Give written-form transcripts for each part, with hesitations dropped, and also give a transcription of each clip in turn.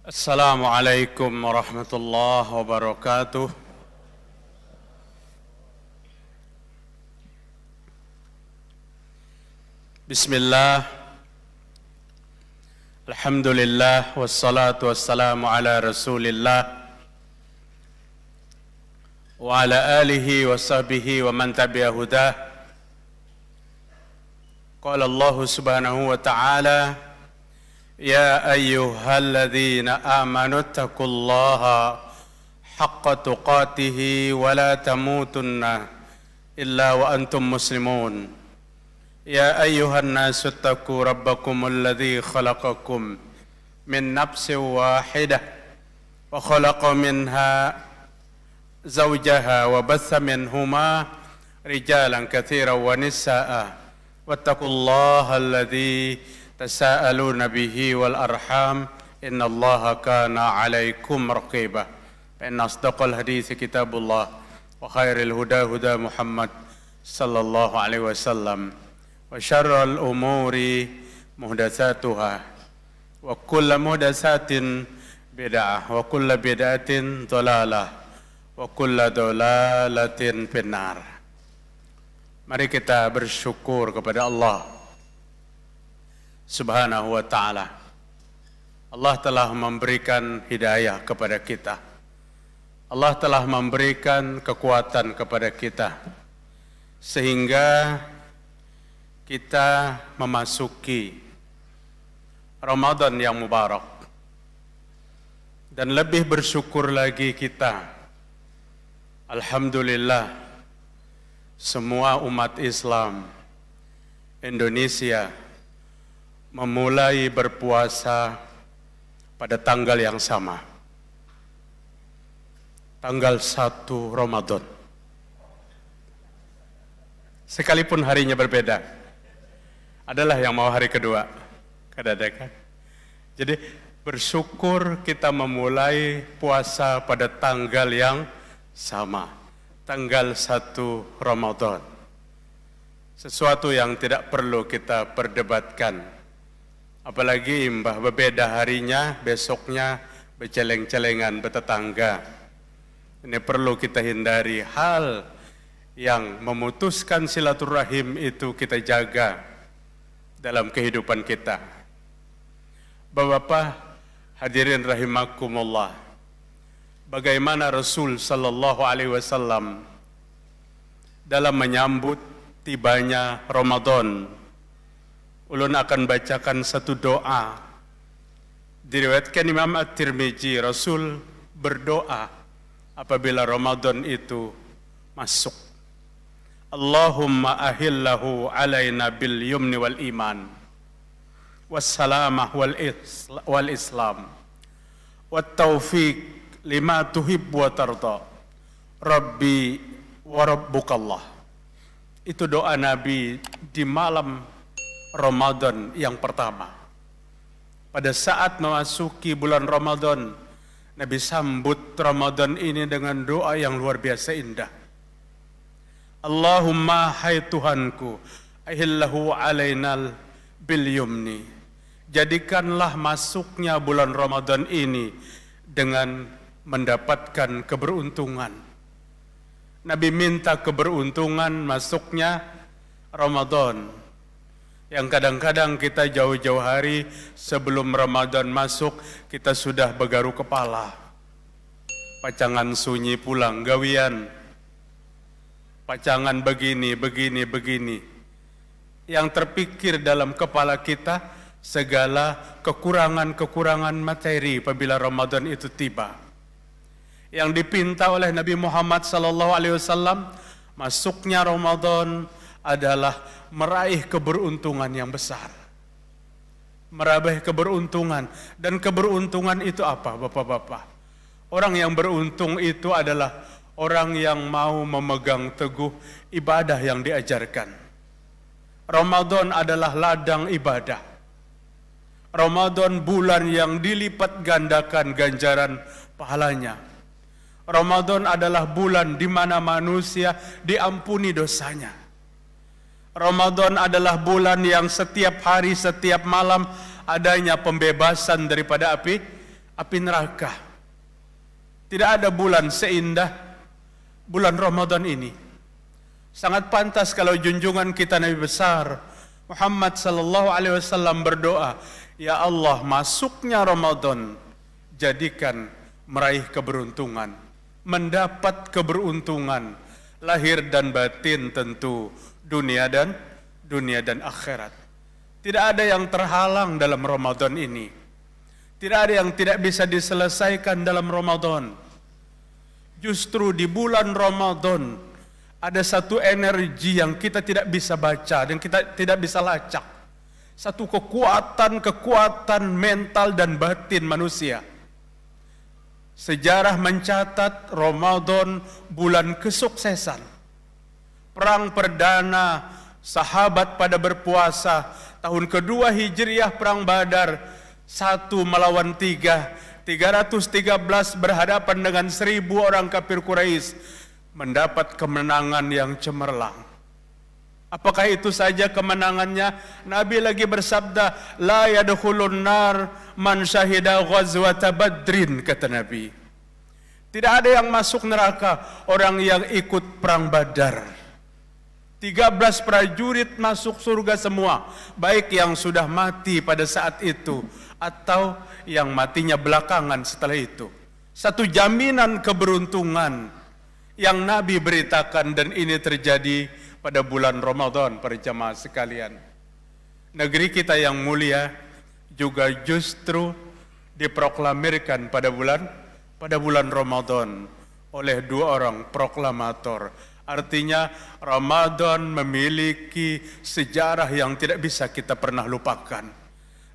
Assalamualaikum warahmatullahi wabarakatuh. Bismillah. Alhamdulillah wassalatu wassalamu ala Rasulillah wa ala alihi wa sahbihi wa man tabi'a hudah. Qala Allah subhanahu wa ta'ala: Ya ayyuhalladzina amanu taqullaha haqqa tuqatihi wa la tamutunna illa wa antum muslimun. Ya ayyuhan nasu taqu rabbakumul ladzi khalaqakum min nafsin wahidah wa khalaqa minha zawjaha wa batha minhuma rijalan katsiran wa nisaa'a wattaqullaha alladzi tasa'aluna bihi wal arham innallaha kana 'alaikum raqiba. Inna asdaqal hadits kitabullah wa khairil huda huda Muhammad sallallahu alaihi wasallam wa syarrul umuri muhdatsatuha wa kullu muhdatsatin bid'ah wa kullu bid'atin dhalalah wa kullu dhalalatin finnar. Mari kita bersyukur kepada Allah Subhanahu wa ta'ala. Allah telah memberikan hidayah kepada kita. Allah telah memberikan kekuatan kepada kita sehingga kita memasuki Ramadan yang mubarak. Dan lebih bersyukur lagi kita, alhamdulillah, semua umat Islam Indonesia memulai berpuasa pada tanggal yang sama, tanggal 1 Ramadan. Sekalipun harinya berbeda, adalah yang mau hari kedua, kadang-kadang. Jadi bersyukur kita memulai puasa pada tanggal yang sama, tanggal 1 Ramadan. Sesuatu yang tidak perlu kita perdebatkan. Apalagi mbah berbeda harinya, besoknya berceleng-celengan bertetangga. Ini perlu kita hindari. Hal yang memutuskan silaturahim itu kita jaga dalam kehidupan kita. Bapak-bapak hadirin rahimakumullah, bagaimana Rasul sallallahu alaihi wasallam dalam menyambut tibanya Ramadan. Ulun akan bacakan satu doa. Diriwayatkan Imam At-Tirmidzi, Rasul berdoa apabila Ramadan itu masuk. Allahumma ahillahu alaina bil yumni wal iman wassalamah wal islam wat taufiq lima tuhibbu wa tarda rabbi wa rabbukallah. Itu doa Nabi di malam Ramadan yang pertama. Pada saat memasuki bulan Ramadan, Nabi sambut Ramadan ini dengan doa yang luar biasa indah. Allahumma hai Tuhanku, ahillahu alainal bil yumni. Jadikanlah masuknya bulan Ramadan ini dengan mendapatkan keberuntungan. Nabi minta keberuntungan masuknya Ramadan. Yang kadang-kadang kita jauh-jauh hari sebelum Ramadan masuk, kita sudah bergaru kepala. Pacangan sunyi pulang, gawian. Pacangan begini. Yang terpikir dalam kepala kita, segala kekurangan-kekurangan materi apabila Ramadan itu tiba. Yang dipinta oleh Nabi Muhammad SAW, masuknya Ramadan adalah meraih keberuntungan yang besar. Meraih keberuntungan. Dan keberuntungan itu apa, bapak-bapak? Orang yang beruntung itu adalah orang yang mau memegang teguh ibadah yang diajarkan. Ramadan adalah ladang ibadah. Ramadan bulan yang dilipat gandakan ganjaran pahalanya. Ramadan adalah bulan di mana manusia diampuni dosanya. Ramadan adalah bulan yang setiap hari, setiap malam adanya pembebasan daripada api api neraka. Tidak ada bulan seindah bulan Ramadan ini. Sangat pantas kalau junjungan kita Nabi besar Muhammad sallallahu alaihi wasallam berdoa, ya Allah, masuknya Ramadan jadikan meraih keberuntungan, mendapat keberuntungan lahir dan batin, tentu dunia dan akhirat. Tidak ada yang terhalang dalam Ramadan ini. Tidak ada yang tidak bisa diselesaikan dalam Ramadan. Justru di bulan Ramadan ada satu energi yang kita tidak bisa baca dan kita tidak bisa lacak. Satu kekuatan mental dan batin manusia. Sejarah mencatat Ramadan bulan kesuksesan. Perang perdana sahabat pada berpuasa. Tahun kedua Hijriah Perang Badar, 1 melawan 3, 313 berhadapan dengan 1000 orang kafir Quraisy, mendapat kemenangan yang cemerlang. Apakah itu saja kemenangannya? Nabi lagi bersabda, la yadkhulun nar man syahida ghazwata badrin, kata Nabi. Tidak ada yang masuk neraka orang yang ikut perang Badar. 13 prajurit masuk surga semua, baik yang sudah mati pada saat itu atau yang matinya belakangan setelah itu. Satu jaminan keberuntungan yang Nabi beritakan, dan ini terjadi pada bulan Ramadan, para jamaah sekalian. Negeri kita yang mulia juga justru diproklamirkan pada bulan Ramadan oleh 2 orang proklamator. Artinya Ramadan memiliki sejarah yang tidak bisa kita pernah lupakan.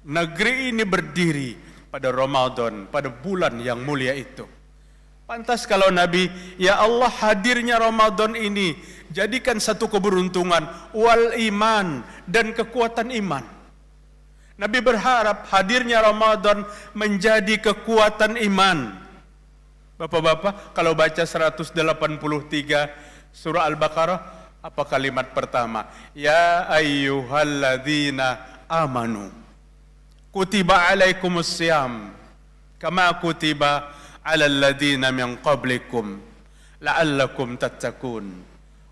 Negeri ini berdiri pada Ramadan, pada bulan yang mulia itu. Pantas kalau Nabi, ya Allah, hadirnya Ramadan ini jadikan satu keberuntungan, wal iman, dan kekuatan iman. Nabi berharap hadirnya Ramadan menjadi kekuatan iman. Bapak-bapak, kalau baca 183 surah Al-Baqarah, apa kalimat pertama? Ya ayyuhalladzina amanu kutiba alaikumus siyam kama kutiba alal ladzina min qablikum la'allakum tattaqun.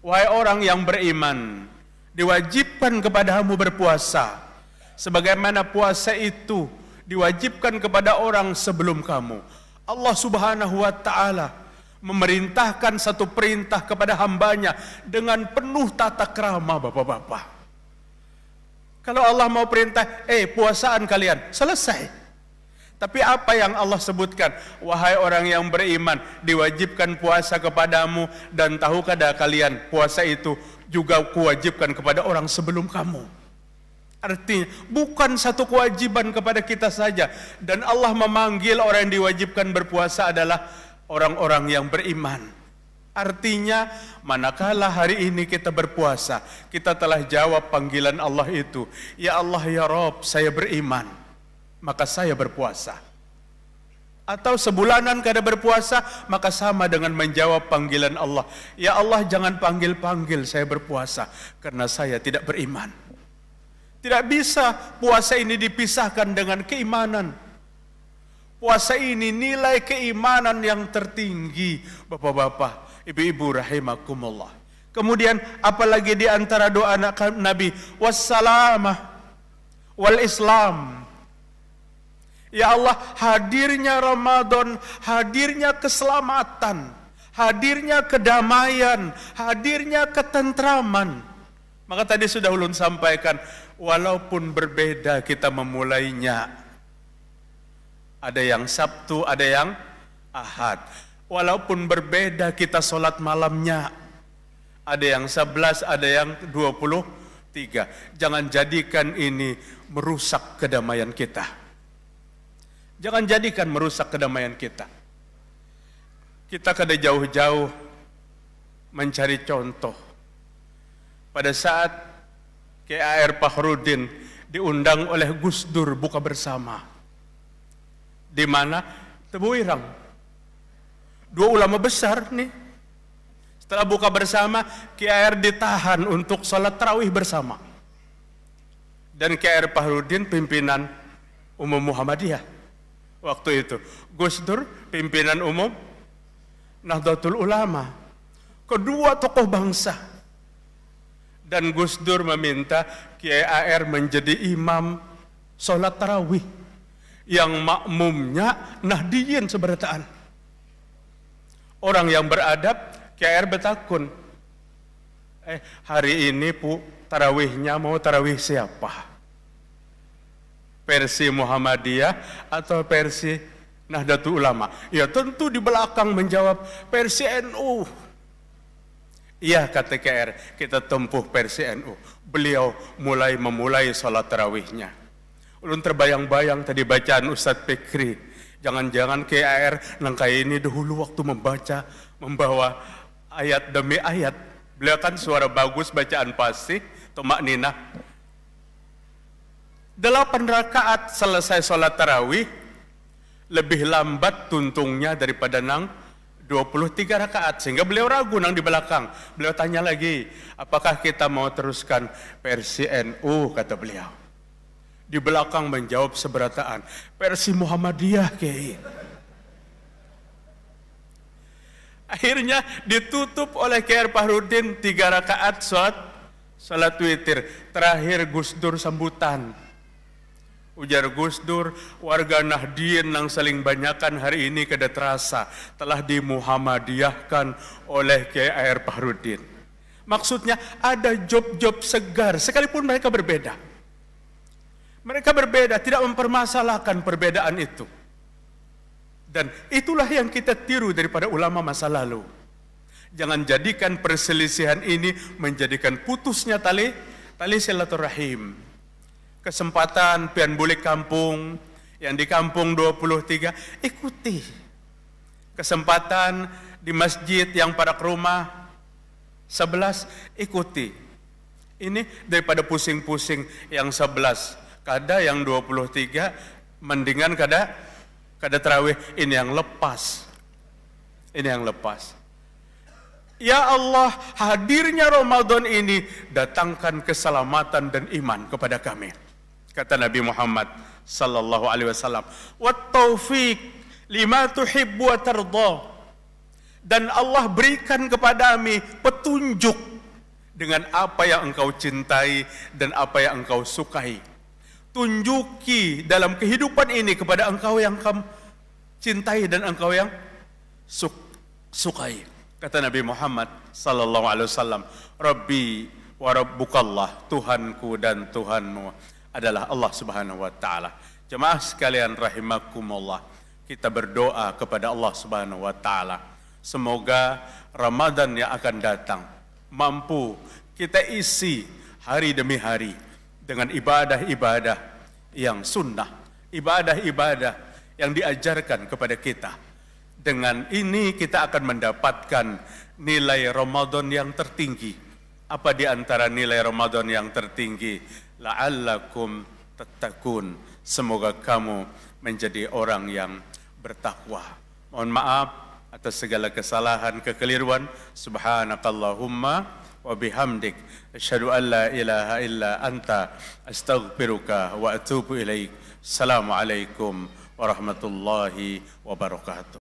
Wahai orang yang beriman, diwajibkan kepadamu berpuasa sebagaimana puasa itu diwajibkan kepada orang sebelum kamu. Allah Subhanahu wa taala memerintahkan satu perintah kepada hambanya dengan penuh tata krama, bapak-bapak. Kalau Allah mau perintah, puasaan kalian, selesai. Tapi apa yang Allah sebutkan? Wahai orang yang beriman, diwajibkan puasa kepadamu, dan tahukah kalian puasa itu juga kuwajibkan kepada orang sebelum kamu. Artinya bukan satu kewajiban kepada kita saja, dan Allah memanggil orang yang diwajibkan berpuasa adalah orang-orang yang beriman. Artinya manakala hari ini kita berpuasa, kita telah jawab panggilan Allah itu. Ya Allah, ya Rabb, saya beriman, maka saya berpuasa. Atau sebulanan kada berpuasa, maka sama dengan menjawab panggilan Allah. Ya Allah, jangan panggil-panggil saya berpuasa, karena saya tidak beriman. Tidak bisa puasa ini dipisahkan dengan keimanan. Puasa ini nilai keimanan yang tertinggi, bapak-bapak, ibu-ibu rahimakumullah. Kemudian apalagi di antara doa Nabi, wassalamah wal Islam. Ya Allah, hadirnya Ramadan, hadirnya keselamatan, hadirnya kedamaian, hadirnya ketentraman. Maka tadi sudah ulun sampaikan, walaupun berbeda kita memulainya. Ada yang Sabtu, ada yang Ahad. Walaupun berbeda kita sholat malamnya. Ada yang 11, ada yang 23. Jangan jadikan ini merusak kedamaian kita. Jangan jadikan merusak kedamaian kita. Kita kada jauh-jauh mencari contoh. Pada saat KAR Fakhrudin diundang oleh Gus Dur buka bersama. Di mana? Tebuirang. 2 ulama besar nih. Setelah buka bersama, KAR ditahan untuk sholat tarawih bersama. Dan KAR Fakhrudin pimpinan Umum Muhammadiyah. waktu itu? Gus Dur, pimpinan umum Nahdlatul Ulama, kedua tokoh bangsa. Dan Gus Dur meminta Kiai AR menjadi imam sholat tarawih yang makmumnya Nahdiyin seberataan. Orang yang beradab, Kiai AR bertakun, hari ini tarawihnya mau tarawih siapa? Versi Muhammadiyah atau versi Nahdlatul Ulama? Ya tentu di belakang menjawab versi NU. Iya kata KR, kita tempuh versi NU. Beliau memulai sholat tarawihnya. Ulun terbayang-bayang tadi bacaan Ustadz Fikri. Jangan-jangan KR nangkai ini dahulu waktu membawa ayat demi ayat. Beliau kan suara bagus, bacaan fasih, tomak ninah. 8 rakaat selesai sholat tarawih, lebih lambat tuntungnya daripada 23 rakaat, sehingga beliau ragu di belakang. Beliau tanya lagi, apakah kita mau teruskan versi NU, kata beliau. Di belakang menjawab seberataan, versi Muhammadiyah, Kiai. Akhirnya ditutup oleh Kiai Fahrudin 3 rakaat salat witir. Terakhir Gus Dur sambutan. Ujar Gus Dur, warga Nahdiyin yang saling banyakan hari ini kada terasa telah dimuhammadiyahkan oleh Kiai AR Fahrudin. Maksudnya ada job-job segar sekalipun mereka berbeda. Mereka berbeda, tidak mempermasalahkan perbedaan itu. Dan itulah yang kita tiru daripada ulama masa lalu. Jangan jadikan perselisihan ini menjadikan putusnya tali silaturahim. Kesempatan pian bulik kampung, yang di kampung 23, ikuti. Kesempatan di masjid yang pada ke rumah 11, ikuti. Ini daripada pusing-pusing yang 11, kada yang 23, mendingan kada tarawih, ini yang lepas. Ini yang lepas. Ya Allah, hadirnya Ramadan ini datangkan keselamatan dan iman kepada kami. Kata Nabi Muhammad sallallahu alaihi wasallam, "Wat taufiq lima tuhibbu wa tardha." Dan Allah berikan kepada kami petunjuk dengan apa yang engkau cintai dan apa yang engkau sukai. Tunjuki dalam kehidupan ini kepada engkau yang kamu cintai dan engkau yang sukai. Kata Nabi Muhammad sallallahu alaihi wasallam, "Rabbi wa rabbukallah," Tuhanku dan Tuhanmu adalah Allah Subhanahu wa taala. Jemaah sekalian rahimakumullah, kita berdoa kepada Allah Subhanahu wa taala, semoga Ramadan yang akan datang mampu kita isi hari demi hari dengan ibadah-ibadah yang sunnah, ibadah-ibadah yang diajarkan kepada kita. Dengan ini kita akan mendapatkan nilai Ramadan yang tertinggi. Apa di antara nilai Ramadan yang tertinggi? La'allakum tattaqun. Semoga kamu menjadi orang yang bertakwa. Mohon maaf atas segala kesalahan, kekeliruan. Subhanakallahumma wa bihamdik, asyhadu an la ilaha illa anta, astaghfiruka wa atubu ilaik. Assalamualaikum warahmatullahi wabarakatuh.